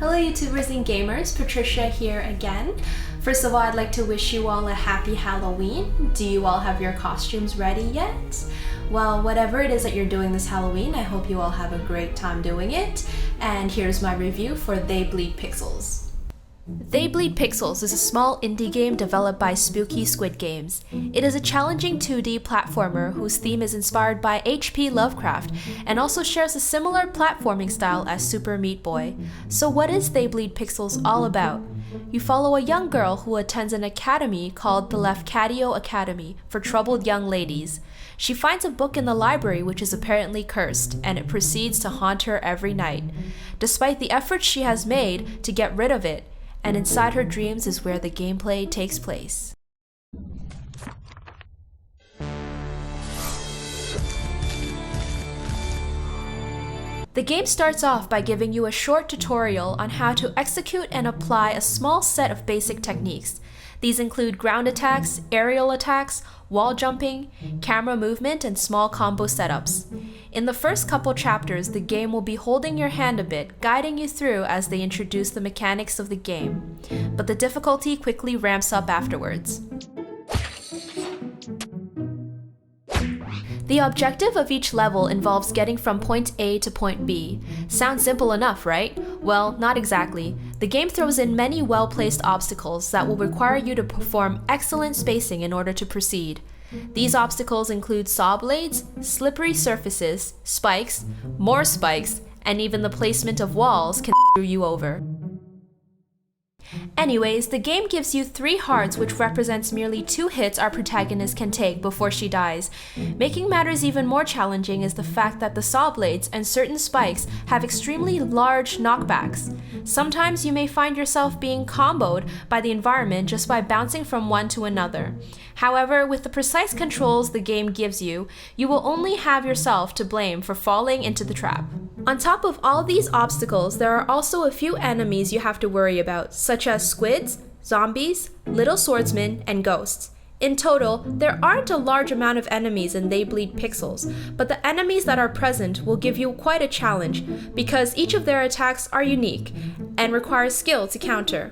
Hello YouTubers and gamers, Patricia here again. First of all, I'd like to wish you all a happy Halloween. Do you all have your costumes ready yet? Well, whatever it is that you're doing this Halloween, I hope you all have a great time doing it. And here's my review for They Bleed Pixels. They Bleed Pixels is a small indie game developed by Spooky Squid Games. It is a challenging 2D platformer whose theme is inspired by H.P. Lovecraft and also shares a similar platforming style as Super Meat Boy. So what is They Bleed Pixels all about? You follow a young girl who attends an academy called the Lefcadio Academy for troubled young ladies. She finds a book in the library which is apparently cursed, and it proceeds to haunt her every night. Despite the efforts she has made to get rid of it, and inside her dreams is where the gameplay takes place. The game starts off by giving you a short tutorial on how to execute and apply a small set of basic techniques. These include ground attacks, aerial attacks, wall jumping, camera movement, and small combo setups. In the first couple chapters, the game will be holding your hand a bit, guiding you through as they introduce the mechanics of the game. But the difficulty quickly ramps up afterwards. The objective of each level involves getting from point A to point B. Sounds simple enough, right? Well, not exactly. The game throws in many well-placed obstacles that will require you to perform excellent spacing in order to proceed. These obstacles include saw blades, slippery surfaces, spikes, more spikes, and even the placement of walls can screw you over. Anyways, the game gives you 3 hearts, which represents merely 2 hits our protagonist can take before she dies. Making matters even more challenging is the fact that the saw blades and certain spikes have extremely large knockbacks. Sometimes you may find yourself being comboed by the environment just by bouncing from one to another. However, with the precise controls the game gives you, you will only have yourself to blame for falling into the trap. On top of all these obstacles, there are also a few enemies you have to worry about, such as squids, zombies, little swordsmen, and ghosts. In total, there aren't a large amount of enemies in They Bleed Pixels, but the enemies that are present will give you quite a challenge because each of their attacks are unique and require skill to counter.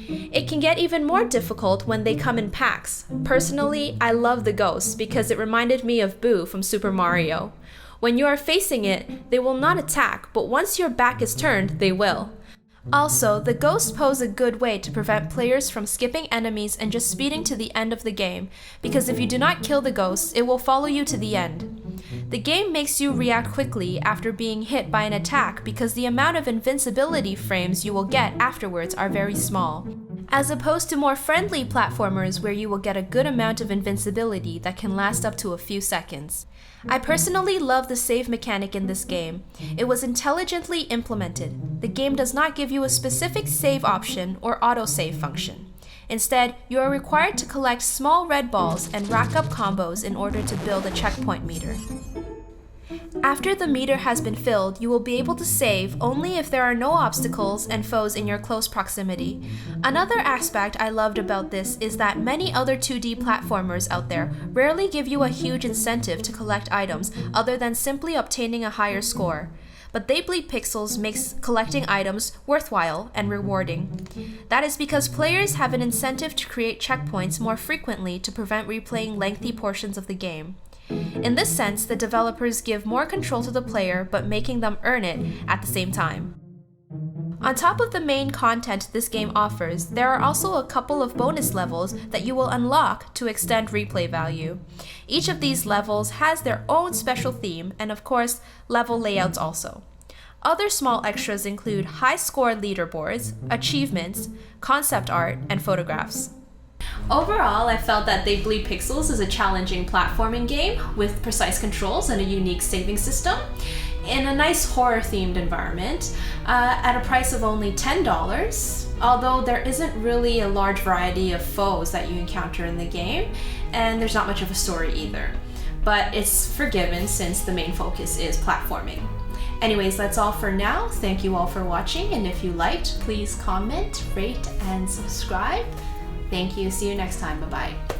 It can get even more difficult when they come in packs. Personally, I love the ghosts because it reminded me of Boo from Super Mario. When you are facing it, they will not attack, but once your back is turned, they will. Also, the ghosts pose a good way to prevent players from skipping enemies and just speeding to the end of the game, because if you do not kill the ghosts, it will follow you to the end. The game makes you react quickly after being hit by an attack because the amount of invincibility frames you will get afterwards are very small, as opposed to more friendly platformers where you will get a good amount of invincibility that can last up to a few seconds. I personally love the save mechanic in this game. It was intelligently implemented. The game does not give you a specific save option or autosave function. Instead, you are required to collect small red balls and rack up combos in order to build a checkpoint meter. After the meter has been filled, you will be able to save only if there are no obstacles and foes in your close proximity. Another aspect I loved about this is that many other 2D platformers out there rarely give you a huge incentive to collect items other than simply obtaining a higher score. But They Bleed Pixels makes collecting items worthwhile and rewarding. That is because players have an incentive to create checkpoints more frequently to prevent replaying lengthy portions of the game. In this sense, the developers give more control to the player, but making them earn it at the same time. On top of the main content this game offers, there are also a couple of bonus levels that you will unlock to extend replay value. Each of these levels has their own special theme, and of course, level layouts also. Other small extras include high score leaderboards, achievements, concept art, and photographs. Overall, I felt that They Bleed Pixels is a challenging platforming game with precise controls and a unique saving system in a nice horror-themed environment at a price of only $10, although there isn't really a large variety of foes that you encounter in the game, and there's not much of a story either. But it's forgiven since the main focus is platforming. Anyways, that's all for now. Thank you all for watching, and if you liked, please comment, rate, and subscribe. Thank you. See you next time. Bye-bye.